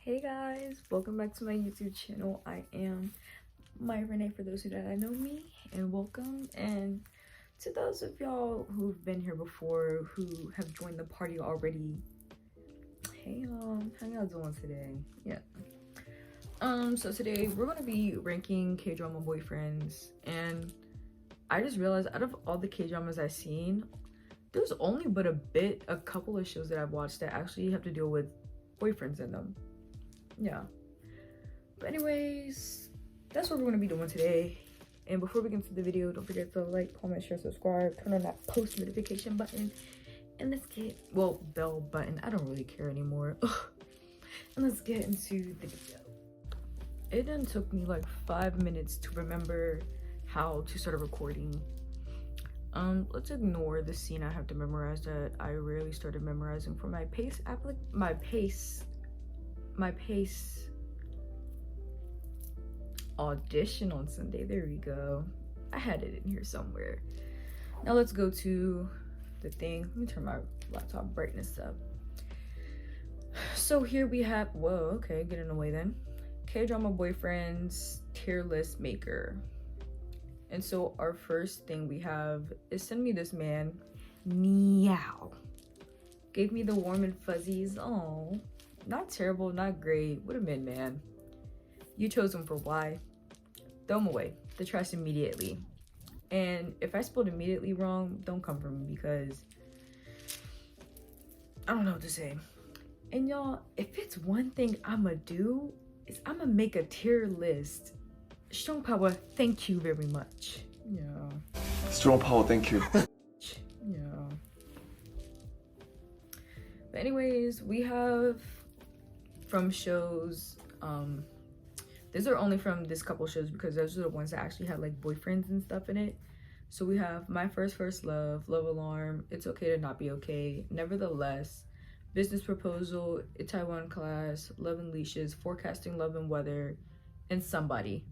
Hey guys, welcome back to my YouTube channel. I am Renee for those who do not know me, and welcome. And to those of y'all who've been here before, who have joined the party already, hey how y'all doing today? Yeah. So today we're gonna be ranking K-drama boyfriends, and I just realized out of all the K-dramas I've seen, there's only but a couple of shows that I've watched that actually have to deal with boyfriends in them. Yeah, but anyways, that's what we're going to be doing today. And before we get into the video, don't forget to like, comment, share, subscribe, turn on that post notification button, and let's get, well, bell button, I don't really care anymore. And let's get into the video. It then took me like 5 minutes to remember how to start a recording. Let's ignore the scene I have to memorize that I rarely started memorizing for my pace audition on Sunday. There we go. I had it in here somewhere. Now let's go to the thing. Let me turn my laptop brightness up. So here we have, whoa, okay, get in the way then. K-drama boyfriends tier list maker. And so our first thing we have is Send Me This Man. Meow. Gave me the warm and fuzzies. Oh, not terrible, not great. What a mid-man. You chose him for why? Throw him away. The trash immediately. And if I spelled immediately wrong, don't come for me because I don't know what to say. And y'all, if it's one thing I'ma do, is I'ma make a tier list. Strong power, thank you very much. Yeah. Strong power, thank you. Yeah. But anyways, we have from shows, these are only from this couple shows because those are the ones that actually had like boyfriends and stuff in it. So we have My First Love, Love Alarm, It's Okay to Not Be Okay, Nevertheless, Business Proposal, Itaewon Class, Love and Leashes, Forecasting Love and Weather, and Somebody.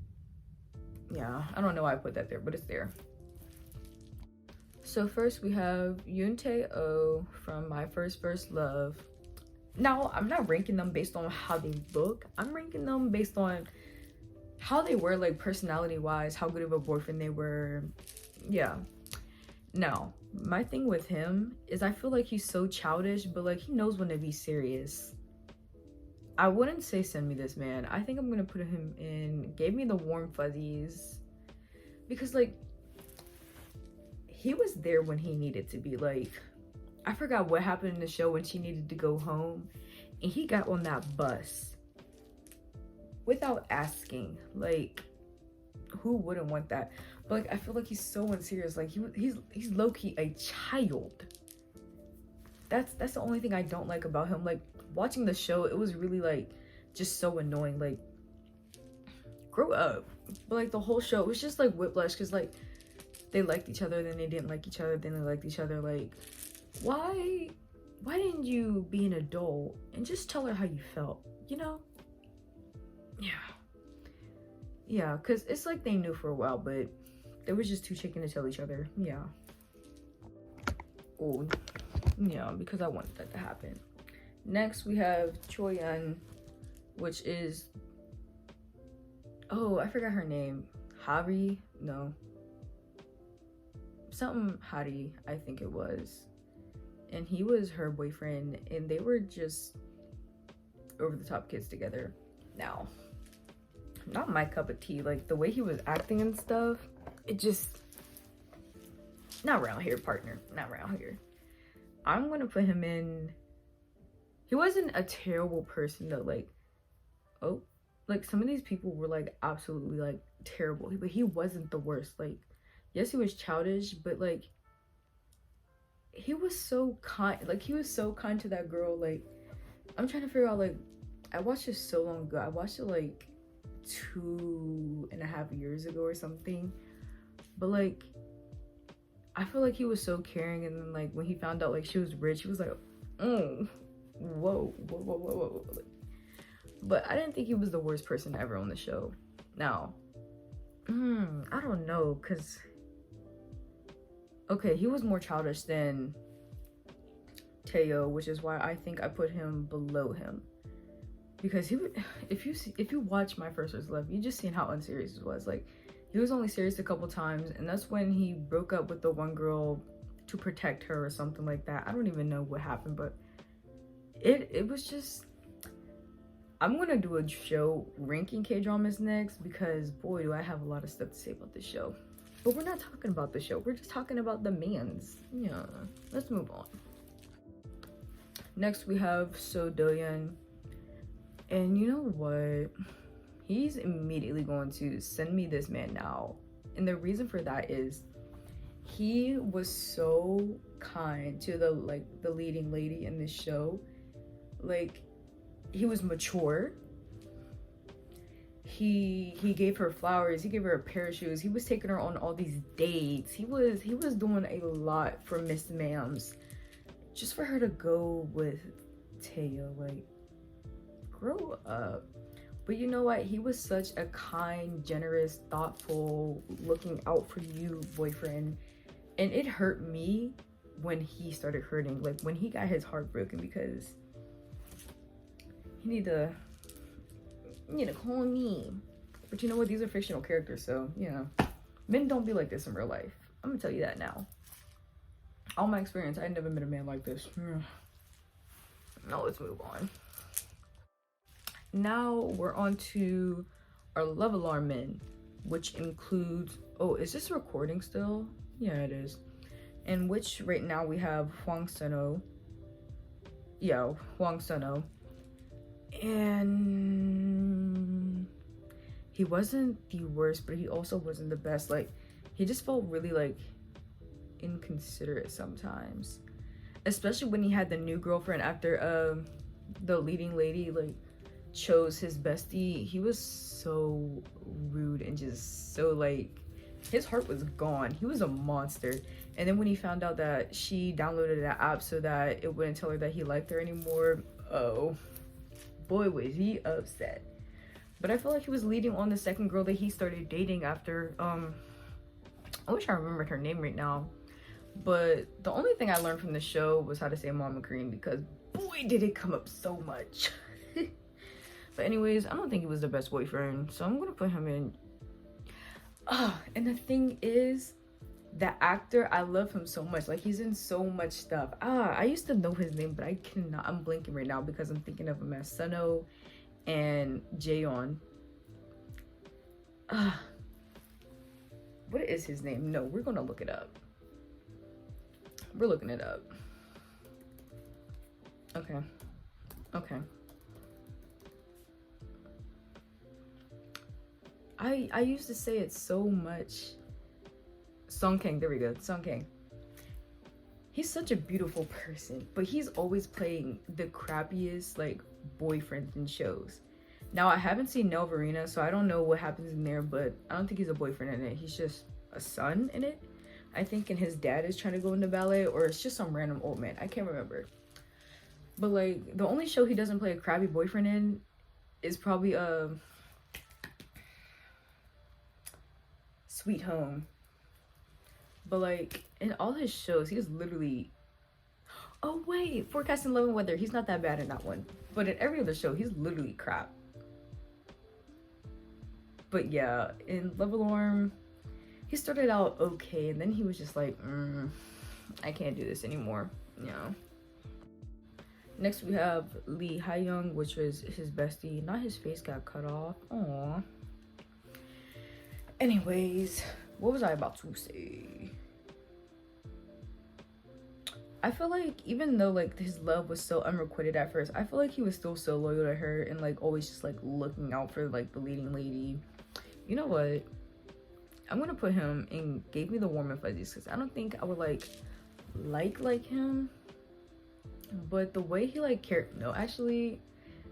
Yeah, I don't know why I put that there, but it's there. So first we have Yoon Tae-oh from My First Love. Now, I'm not ranking them based on how they look. I'm ranking them based on how they were, like personality-wise, how good of a boyfriend they were. Yeah. Now, my thing with him is I feel like he's so childish, but like he knows when to be serious. I wouldn't say Send Me This Man. I think I'm gonna put him in Gave Me the Warm Fuzzies, because like he was there when he needed to be. Like, I forgot what happened in the show when she needed to go home and he got on that bus without asking. Like, who wouldn't want that? But like I feel like he's so unserious. Like he's low-key a child. That's the only thing I don't like about him. Like, watching the show, it was really like just so annoying. Like, grow up. But like the whole show, it was just like whiplash, because like they liked each other, then they didn't like each other, then they liked each other. Like, why didn't you be an adult and just tell her how you felt, you know? Yeah, because it's like they knew for a while, but they were just too chicken to tell each other. Yeah. Oh, yeah, because I wanted that to happen. Next we have Choyeon, which is, oh, I forgot her name. Hari? No, something Hari, I think it was. And he was her boyfriend, and they were just over the top kids together. Now, not my cup of tea. Like, the way he was acting and stuff, it just, not around here, partner, not around here. I'm gonna put him in, he wasn't a terrible person though. Like, oh, like some of these people were like absolutely like terrible, but he wasn't the worst. Like, yes, he was childish, but like he was so kind. Like, he was so kind to that girl. Like, I'm trying to figure out, like, I watched this so long ago. I watched it like 2.5 years ago or something, but like I feel like he was so caring. And then like when he found out like she was rich, he was like, oh, whoa. But I didn't think he was the worst person ever on the show. Now, I don't know, because okay, he was more childish than Tae-oh, which is why I think I put him below him. because he would, if you watch My First Love, you just seen how unserious it was. Like, he was only serious a couple times, and that's when he broke up with the one girl to protect her or something like that. I don't even know what happened, but it was just, I'm gonna do a show ranking K-dramas next, because boy do I have a lot of stuff to say about this show. But we're not talking about the show, we're just talking about the mans. Yeah, let's move on. Next we have So Do-yeon, and you know what, he's immediately going to send me this man now, and the reason for that is he was so kind to the leading lady in this show. Like, he was mature. He gave her flowers, he gave her a pair of shoes, he was taking her on all these dates, he was doing a lot for Miss Mams, just for her to go with Taeyo. Like, grow up. But you know what, he was such a kind, generous, thoughtful, looking out for you boyfriend, and it hurt me when he started hurting, like when he got his heart broken, because you need to call me. But you know what, these are fictional characters, so you know, men don't be like this in real life. I'm gonna tell you that now. All my experience, I never met a man like this. Now let's move on. Now we're on to our Love Alarm men, which includes, oh, is this recording still? Yeah, it is. In which right now we have Hwang Sun-ho. Yeah, Hwang Sun-ho. And he wasn't the worst, but he also wasn't the best. Like, he just felt really like inconsiderate sometimes, especially when he had the new girlfriend after the leading lady like chose his bestie. He was so rude and just so like, his heart was gone. He was a monster. And then when he found out that she downloaded that app so that it wouldn't tell her that he liked her anymore, oh boy was he upset. But I feel like he was leading on the second girl that he started dating after. I wish I remembered her name right now, but the only thing I learned from the show was how to say Mama Cream, because boy did it come up so much. But anyways, I don't think he was the best boyfriend, so I'm gonna put him in. And the thing is, the actor, I love him so much. Like, he's in so much stuff. I used to know his name, but I cannot. I'm blinking right now because I'm thinking of him as Sunho and Jaeon. What is his name? No, we're gonna look it up. We're looking it up. Okay. I used to say it so much. Song Kang, there we go. Song Kang. He's such a beautiful person, but he's always playing the crappiest like boyfriends in shows. Now, I haven't seen Nelverina, so I don't know what happens in there, but I don't think he's a boyfriend in it. He's just a son in it, I think, and his dad is trying to go into ballet, or it's just some random old man. I can't remember. But like, the only show he doesn't play a crabby boyfriend in is probably Sweet Home. But like, in all his shows, he's literally, oh wait, Forecasting Love and Weather, he's not that bad in that one. But in every other show, he's literally crap. But yeah, in Love Alarm, he started out okay, and then he was just like, I can't do this anymore, you know. Next we have Lee Ha-young, which was his bestie. Not his face got cut off. Aww. Anyways, what was I about to say? I feel like even though like his love was so unrequited at first, I feel like he was still so loyal to her and like always just like looking out for like the leading lady. You know what? I'm gonna put him in Gave Me the Warm and Fuzzies, because I don't think I would like him. But the way he like cared, no, actually,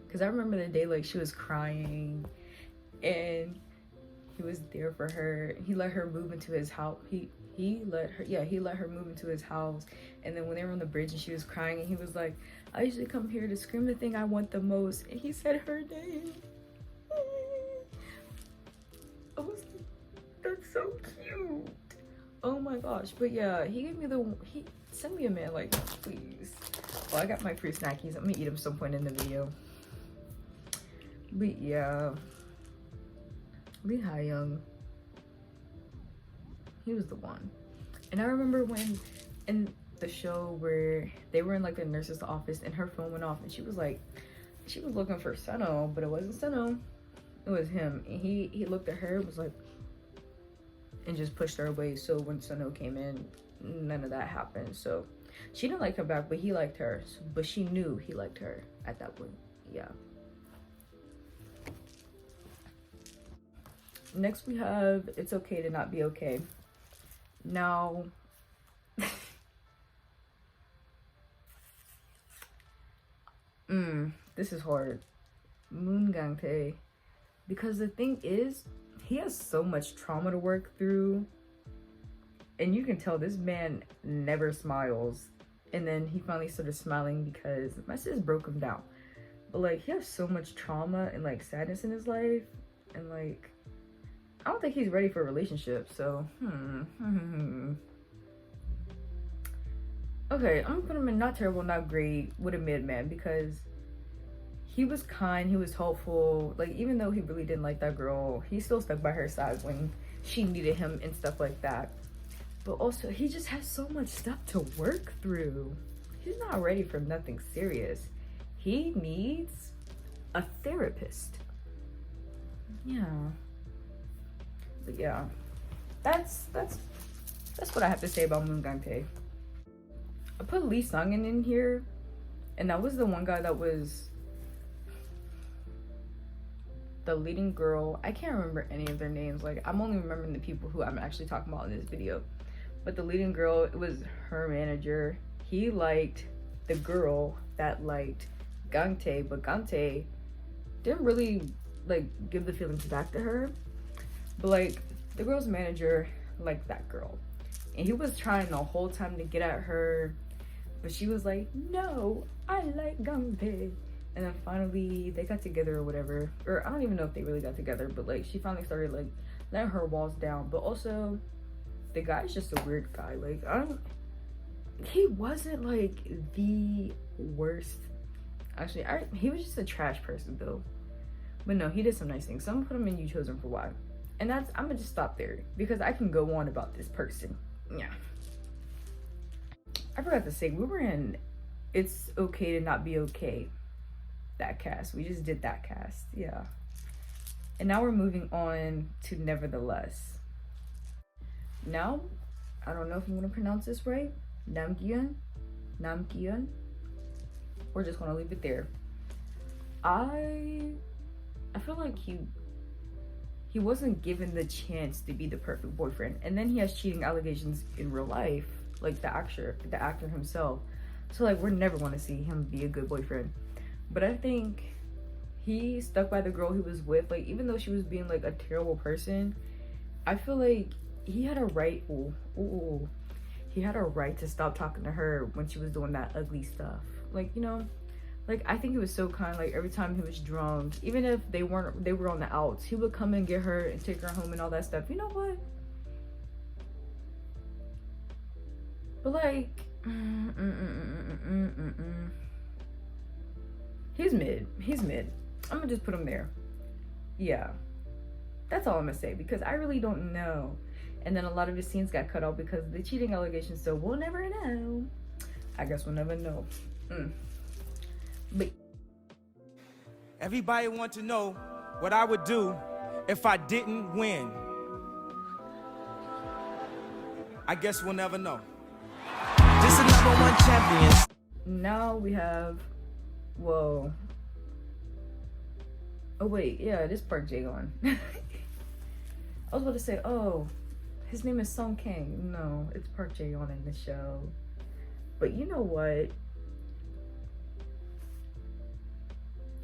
because I remember the day like she was crying and he was there for her. He let her move into his house. He let her move into his house. And then when they were on the bridge and she was crying, and he was like, I usually come here to scream the thing I want the most, and he said her name. I was like, that's so cute. Oh my gosh. But yeah, he sent me a man, like, please. Well, I got my free snackies. I'm gonna eat them some point in the video. But yeah, Lee Ha-young, he was the one. And I remember when in the show where they were in like a nurse's office and her phone went off and she was looking for Seno, but it wasn't Seno, it was him. And he looked at her and was like, and just pushed her away. So when Seno came in, none of that happened. So she didn't like him back, but he liked her. But she knew he liked her at that point. Yeah. Next we have It's Okay to Not Be Okay. Now, this is hard. Moon Gang-tae. Because the thing is, he has so much trauma to work through. And you can tell this man never smiles. And then he finally started smiling because my sis broke him down. But like, he has so much trauma and like sadness in his life. And like, I don't think he's ready for a relationship. So, okay, I'm gonna put him in not terrible, not great with a mid-man because he was kind, he was helpful. Like, even though he really didn't like that girl, he still stuck by her side when she needed him and stuff like that. But also, he just has so much stuff to work through. He's not ready for nothing serious. He needs a therapist. Yeah. But yeah, that's what I have to say about Moon Gang-tae. I put Lee Sung-in in here, and that was the one guy that was the leading girl. I can't remember any of their names. Like, I'm only remembering the people who I'm actually talking about in this video. But the leading girl, it was her manager. He liked the girl that liked Gang-tae, but Gang-tae didn't really like give the feelings back to her. But like, the girl's manager liked that girl, and he was trying the whole time to get at her, but she was like, no, I like Gang-tae. And then finally they got together or whatever, or I don't even know if they really got together, but like, she finally started like letting her walls down. But also, the guy's just a weird guy. Like, he wasn't like the worst. Actually, he was just a trash person though. But no, he did some nice things. So I'm gonna put him in You Chose Him for Why. And I'm gonna just stop there because I can go on about this person. Yeah. I forgot to say, we were in It's Okay to Not Be Okay. That cast. We just did that cast. Yeah. And now we're moving on to Nevertheless. Now, I don't know if I'm gonna pronounce this right. Namgyun. We're just gonna leave it there. I feel like he wasn't given the chance to be the perfect boyfriend, and then he has cheating allegations in real life, like the actor himself. So like, we're never going to see him be a good boyfriend. But I think he stuck by the girl he was with. Like, even though she was being like a terrible person, I feel like he had a right. He had a right to stop talking to her when she was doing that ugly stuff. Like, you know. Like, I think he was so kind. Like, every time he was drunk, even if they were on the outs, he would come and get her and take her home and all that stuff. You know what? But like, he's mid. I'm gonna just put him there. Yeah, that's all I'm gonna say, because I really don't know. And then a lot of his scenes got cut off because of the cheating allegations. So we'll never know. I guess we'll never know. But everybody want to know what I would do if I didn't win. I guess we'll never know. Just another one champion. Now we have, whoa. Oh wait, yeah, it is Park Jae-gon. I was about to say, oh, his name is Song Kang. No, it's Park Jae-gon in the show. But you know what?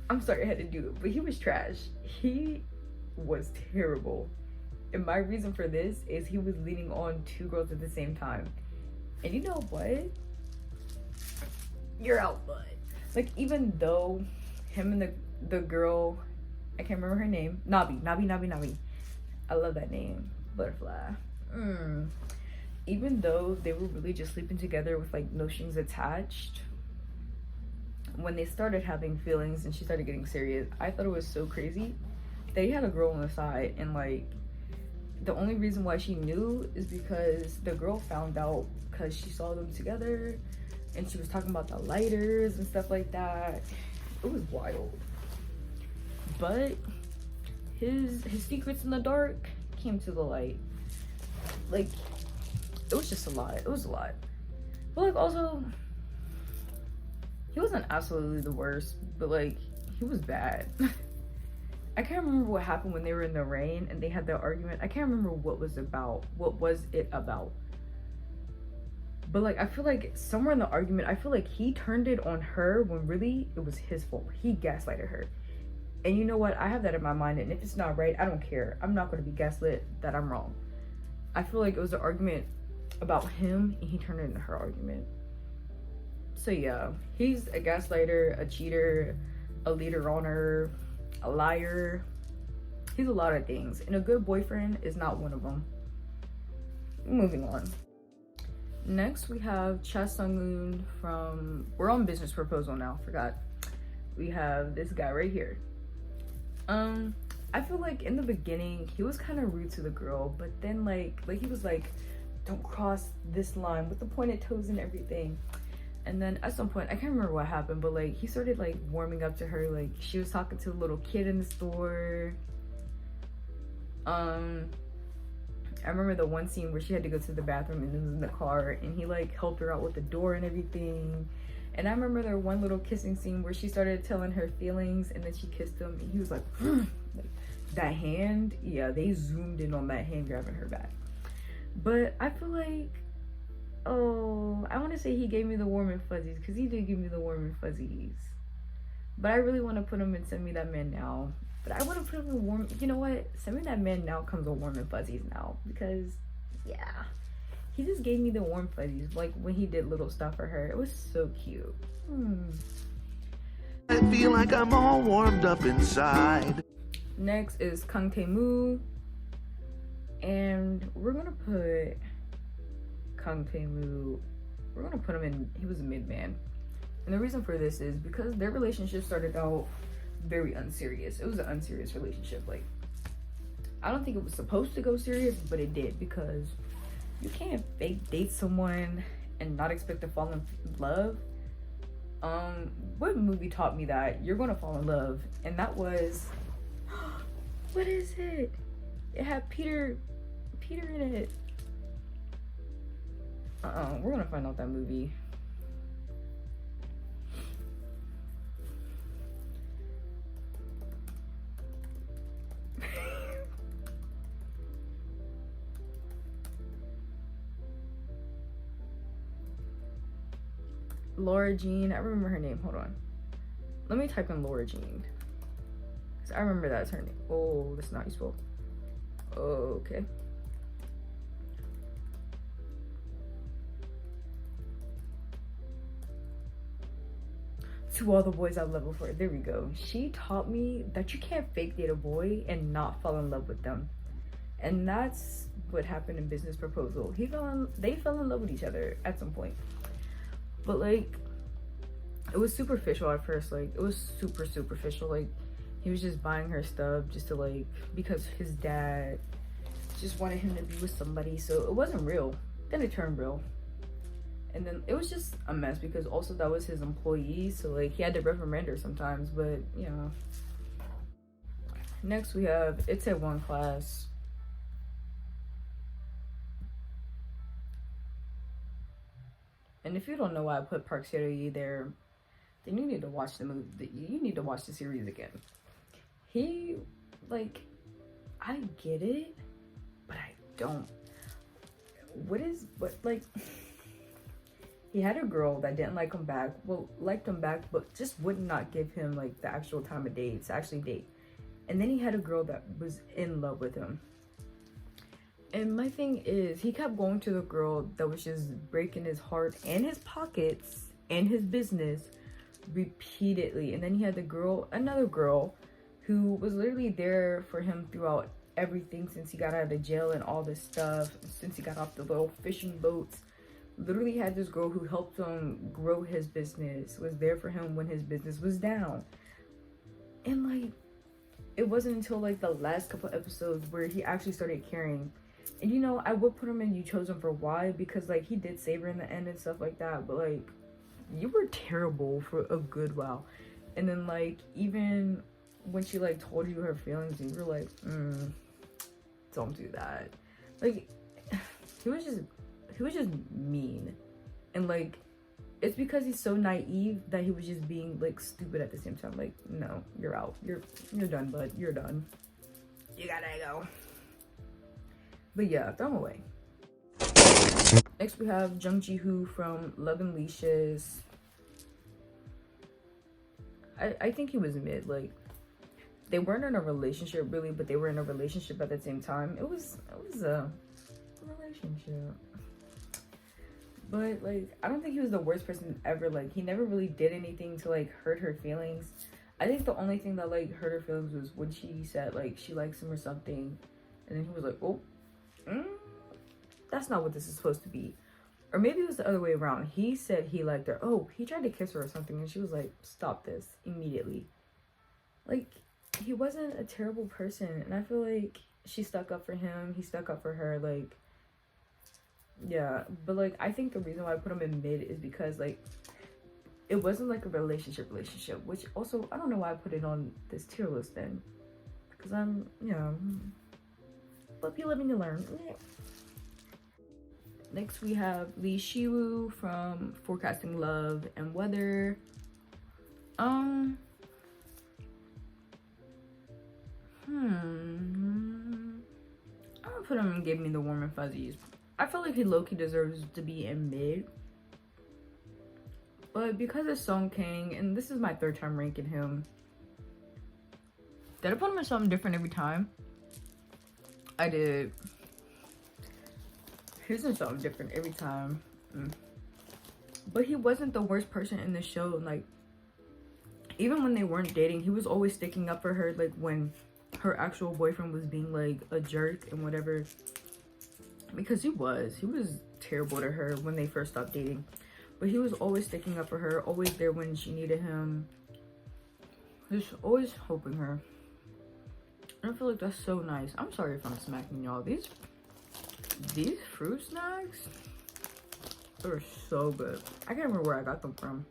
I'm sorry I had to do it, but he was trash. He was terrible. And my reason for this is he was leading on two girls at the same time. And you know what? You're out, bud. Like, even though him and the girl, I can't remember her name, Nabi. I love that name. Butterfly. Even though they were really just sleeping together with like no strings attached, when they started having feelings and she started getting serious, I thought it was so crazy. They had a girl on the side, and like the only reason why she knew is because the girl found out because she saw them together and she was talking about the lighters and stuff like that. It was wild. But his secrets in the dark came to the light. Like, it was just a lot. It was a lot. But like, also, he wasn't absolutely the worst, but like, he was bad. I can't remember what happened when they were in the rain and they had their argument. I can't remember what was it about. But like, I feel like somewhere in the argument, I feel like he turned it on her when really it was his fault. He gaslighted her. And you know what? I have that in my mind, and if it's not right, I don't care. I'm not going to be gaslit that I'm wrong. I feel like it was an argument about him, and he turned it into her argument. So yeah, he's a gaslighter, a cheater, a leader on her, a liar. He's a lot of things, and a good boyfriend is not one of them. Moving on. Next, we have Cha Sung-un from... We're on Business Proposal now, forgot. We have this guy right here. I feel like in the beginning, he was kind of rude to the girl, but then like he was like, don't cross this line with the pointed toes and everything. And then at some point, I can't remember what happened, but like he started like warming up to her. Like she was talking to a little kid in the store. I remember the one scene where she had to go to the bathroom and it was in the car, and he like helped her out with the door and everything. And I remember there one little kissing scene where she started telling her feelings, and then she kissed him, and he was like, like that hand. Yeah, they zoomed in on that hand grabbing her back. But I feel like, oh, I want to say he gave me the warm and fuzzies, because he did give me the warm and fuzzies. But I really want to put him in Send Me That Man Now. But I want to put him in warm. You know what? Send Me That Man Now comes with warm and fuzzies now, because yeah, he just gave me the warm fuzzies. Like when he did little stuff for her, it was so cute. I feel like I'm all warmed up inside. Next is Kang Tae-moo, and we're gonna put Kang Tae-moo. We're gonna put him in. He was a mid-man, and the reason for this is because their relationship started out very unserious. It was an unserious relationship. Like, I don't think it was supposed to go serious, but it did, because you can't fake date someone and not expect to fall in love. What movie taught me that you're gonna fall in love? And that was what is it? It had Peter in it. We're gonna find out that movie. Laura Jean, I remember her name. Hold on. Let me type in Laura Jean, because I remember that's her name. Oh, that's not useful. Okay. To all the boys I've loved before. There we go. She taught me that you can't fake date a boy and not fall in love with them. And that's what happened in Business Proposal. They fell in love with each other at some point. But like, it was superficial at first. Like, it was super superficial. Like, he was just buying her stuff just to like, because his dad just wanted him to be with somebody. So it wasn't real. Then it turned real. And then it was just a mess, because also that was his employee. So like, he had to reprimand her sometimes, but you know. Next we have Itaewon Class. And if you don't know why I put Park Seo-ye there, then you need to watch the movie. You need to watch the series again. He, like, I get it, but I don't. Like, he had a girl that didn't like him back. Well, liked him back, but just would not give him, like, the actual time of day to actually date. And then he had a girl that was in love with him. And my thing is, he kept going to the girl that was just breaking his heart and his pockets and his business repeatedly. And then he had another girl, who was literally there for him throughout everything since he got out of the jail and all this stuff, since he got off the little fishing boats literally had this girl who helped him grow his business, was there for him when his business was down. And like, it wasn't until like the last couple episodes where he actually started caring. And you know, I would put him in You Chose Him for Why, because like he did save her in the end and stuff like that, but like, you were terrible for a good while. And then like, even when she like told you her feelings, and you were like, don't do that. Like, he was just mean. And like, it's because he's so naive that he was just being like stupid at the same time. Like, no, you're out. You're done, bud. You're done. You gotta go. But yeah, throw him away. Next we have Jung Ji-hoo from Love and Leashes. I think he was mid. Like, they weren't in a relationship really, but they were in a relationship at the same time. It was a relationship. But like, I don't think he was the worst person ever. Like, he never really did anything to like hurt her feelings. I think the only thing that like hurt her feelings was when she said like she likes him or something, and then he was like, oh, that's not what this is supposed to be. Or maybe it was the other way around. He said he liked her. Oh, he tried to kiss her or something, and she was like, stop this immediately. Like, he wasn't a terrible person, and I feel like she stuck up for him. He stuck up for her. Like, yeah. But like, I think the reason why I put him in mid is because like, it wasn't like a relationship, which also, I don't know why I put it on this tier list then, because I'm, you know, but you live and you learn. Next we have Lee Shiwoo from Forecasting Love and Weather. I'm gonna put him in Give Me the Warm and Fuzzies. I feel like he low-key deserves to be in mid, but because it's Song Kang, and this is my third time ranking him, did I put him in something different every time? I did. He's in something different every time. But he wasn't the worst person in the show. Like, even when they weren't dating, he was always sticking up for her. Like, when her actual boyfriend was being like a jerk and whatever, because he was terrible to her when they first stopped dating. But he was always sticking up for her, always there when she needed him, just always helping her. And I feel like that's so nice. I'm sorry if I'm smacking y'all. These fruit snacks are so good. I can't remember where I got them from.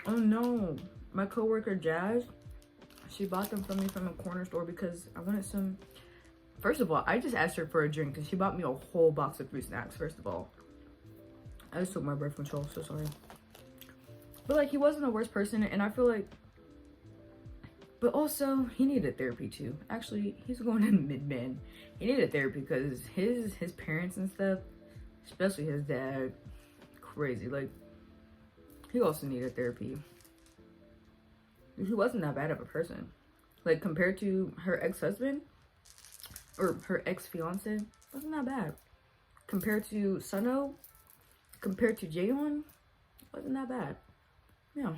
Oh no, my coworker Jazz, she bought them from me from a corner store because I wanted some. First of all, I just asked her for a drink and she bought me a whole box of fruit snacks. First of all, I just took my birth control, so sorry. But like, he wasn't the worst person, and I feel like, but also he needed therapy too. Actually, he's going in mid-man. He needed therapy because his parents and stuff, especially his dad, crazy. Like, he also needed therapy. He wasn't that bad of a person. Like, compared to her ex-husband or her ex-fiance, wasn't that bad. Compared to Sunho, compared to Jaehyun, wasn't that bad. Yeah.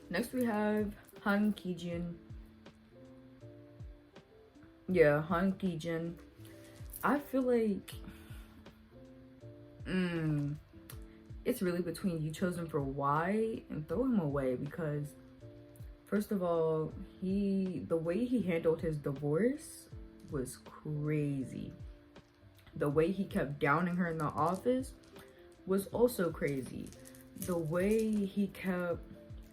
Next we have Han Ki-jin. Yeah, Han Ki-jin. I feel like it's really between You Chose Him for Why and Throw Him Away, because first of all, the way he handled his divorce was crazy. The way he kept downing her in the office was also crazy. The way he kept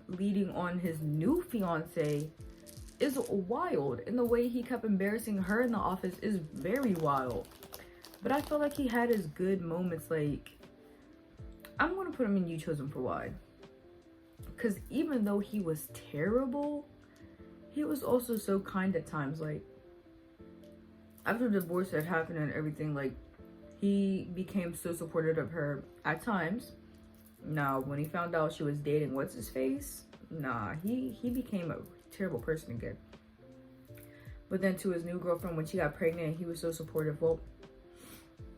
leading on his new fiance is wild, and the way he kept embarrassing her in the office is very wild. But I feel like he had his good moments. Like, I'm gonna put him in You Chose Him for Why, because even though he was terrible, he was also so kind at times. Like, after the divorce had happened and everything, like, he became so supportive of her at times. Now, when he found out she was dating what's his face, nah, he became a terrible person again. But then to his new girlfriend, when she got pregnant, he was so supportive. Well,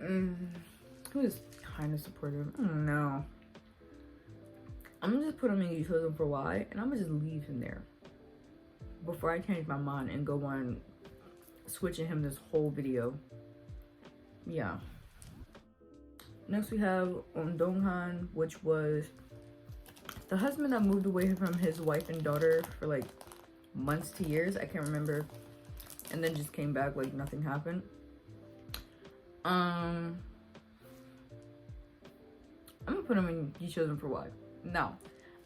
he was kind of supportive. I don't know. I'm gonna just put him in You Chose Him for Why, and I'm gonna just leave him there before I change my mind and go on switching him this whole video. Yeah. Next we have Donghan, which was the husband that moved away from his wife and daughter for like months to years. I can't remember. And then just came back like nothing happened. I'm gonna put him in You Chose Him for Why. Now,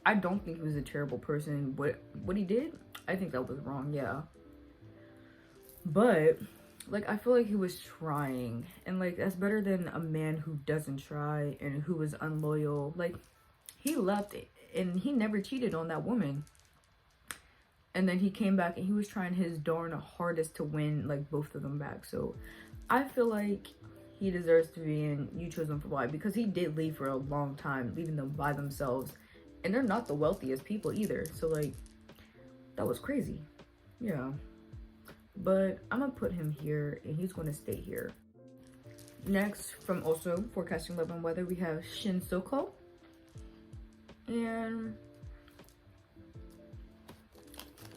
I don't think he was a terrible person. What he did, I think that was wrong, yeah. But like, I feel like he was trying, and like that's better than a man who doesn't try and who was unloyal. Like, he left and he never cheated on that woman, and then he came back and he was trying his darn hardest to win like both of them back. So I feel like he deserves to be in You Chose Him for Why, because he did leave for a long time, leaving them by themselves, and they're not the wealthiest people either. So like, that was crazy. Yeah. But I'm gonna put him here and he's gonna stay here. Next, from also Forecasting Love and Weather, we have Shin Soko. And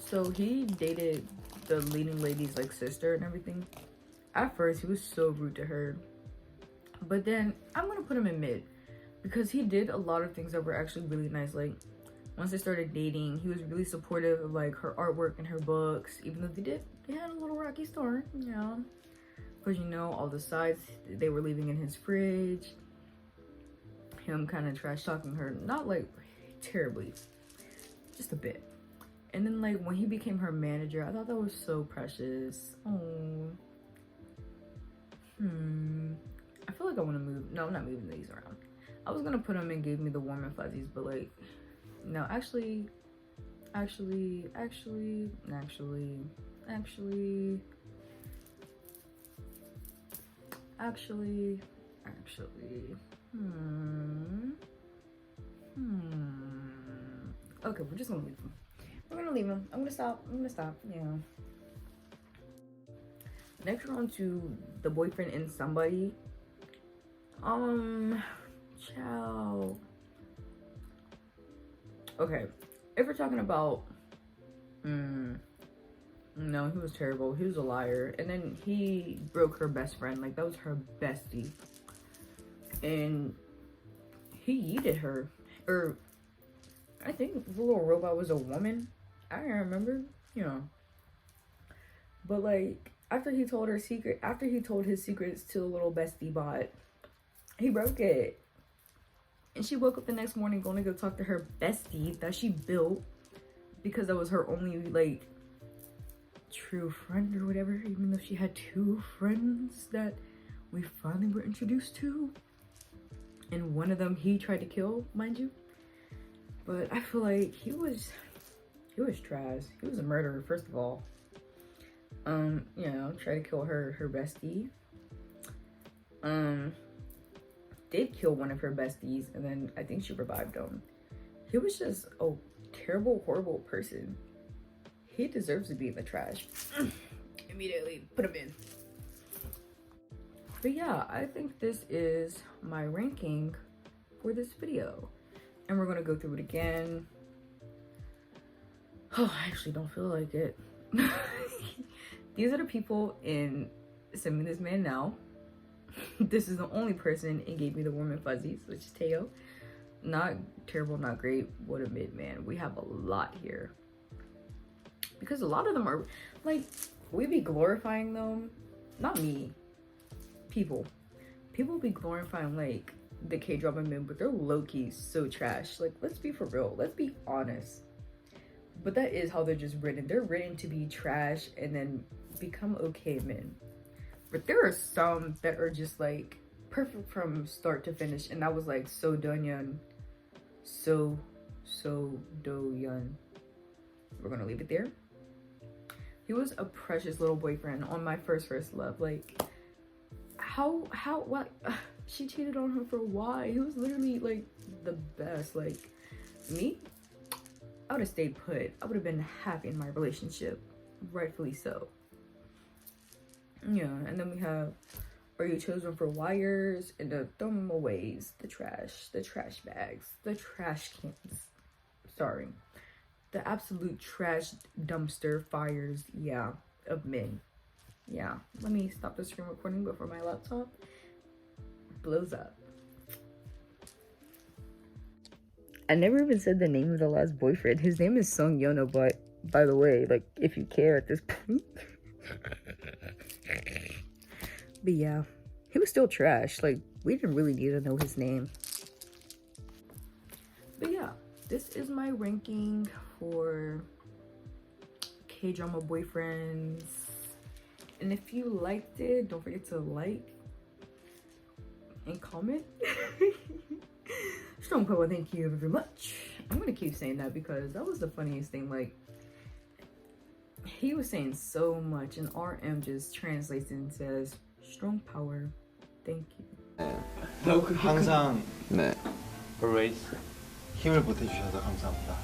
so he dated the leading lady's like sister and everything. At first he was so rude to her, but then I'm gonna put him in mid, because he did a lot of things that were actually really nice. Like, once they started dating, he was really supportive of like her artwork and her books, even though they had a little rocky start, you know, because you know, all the sides they were leaving in his fridge, him kind of trash talking her, not like terribly, just a bit. And then like when he became her manager, I thought that was so precious. Oh, I feel like I want to move. No, I'm not moving these around. I was gonna put him in Gave Me the Warm and Fuzzies, but like, no, actually, okay, we're just gonna leave him. We're gonna leave him. I'm gonna stop. Yeah. Next, we're on to The Boyfriend in Somebody. Ciao. Okay, if we're talking about, no, he was terrible. He was a liar. And then he broke her best friend. Like, that was her bestie. And he yeeted her. Or, I think the little robot was a woman. I don't remember, you know. But like, after he told his secrets to the little bestie bot, he broke it. And she woke up the next morning going to go talk to her bestie that she built, because that was her only like true friend or whatever, even though she had two friends that we finally were introduced to, and one of them he tried to kill, mind you. But I feel like he was trash. He was a murderer, first of all. You know, tried to kill her bestie. Did kill one of her besties, and then I think she revived him. He was just a terrible, horrible person. He deserves to be in the trash. Immediately put him in. But yeah, I think this is my ranking for this video, and we're gonna go through it again. Oh, I actually don't feel like it. These are the people in Send Me This Man Now. This is the only person it Gave Me the Warm and Fuzzies, which is Teo. Not terrible, not great. What a mid, man. We have a lot here, because a lot of them are like, we be glorifying them. Not me. People be glorifying like the K-drama men, but they're low-key so trash. Like, let's be for real. Let's be honest. But that is how they're just written. They're written to be trash and then become okay men. But there are some that are just like perfect from start to finish, and that was like So Do-yeon. So Do-yeon. We're gonna leave it there. He was a precious little boyfriend on My First Love. Like, what? She cheated on him for why? He was literally like the best. Like, me, I would have stayed put. I would have been happy in my relationship, rightfully so. Yeah, and then we have Are You Chosen for Wires, and the throwaways, the trash bags, the trash cans. Sorry. The absolute trash dumpster fires, yeah, of men. Yeah, let me stop the screen recording before my laptop blows up. I never even said the name of the last boyfriend. His name is Sung Yono, but by the way, like, if you care at this point. But yeah, he was still trash. Like, we didn't really need to know his name. But yeah, this is my ranking for K-drama boyfriends. And if you liked it, don't forget to like and comment. Strong power, thank you very much. I'm gonna keep saying that because that was the funniest thing. Like, he was saying so much and RM just translates and says strong power, thank you. 항상 네. always 힘을 보태주셔서 감사합니다.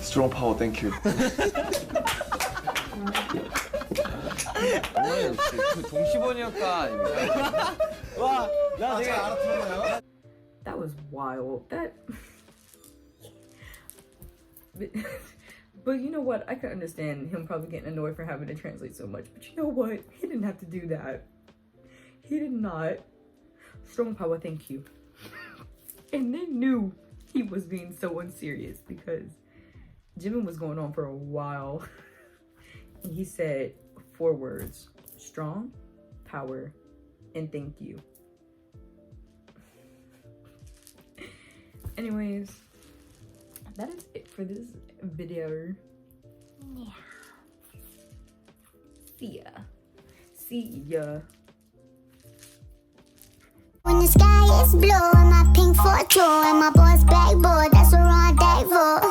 Strong power, thank you. 그 동시번역가 아닙니까? 와, 나 되게 알아들었나요? That was wild. That but you know what? I could understand him probably getting annoyed for having to translate so much. But you know what? He didn't have to do that. He did not. Strong power, thank you. And they knew he was being so unserious because Jimin was going on for a while. And he said 4 words: strong, power, and thank you. Anyways, that is it for this video. Yeah. See ya. See ya. When the sky is blue and my pink 4-2 and my boy's blackboard, that's a rendezvous.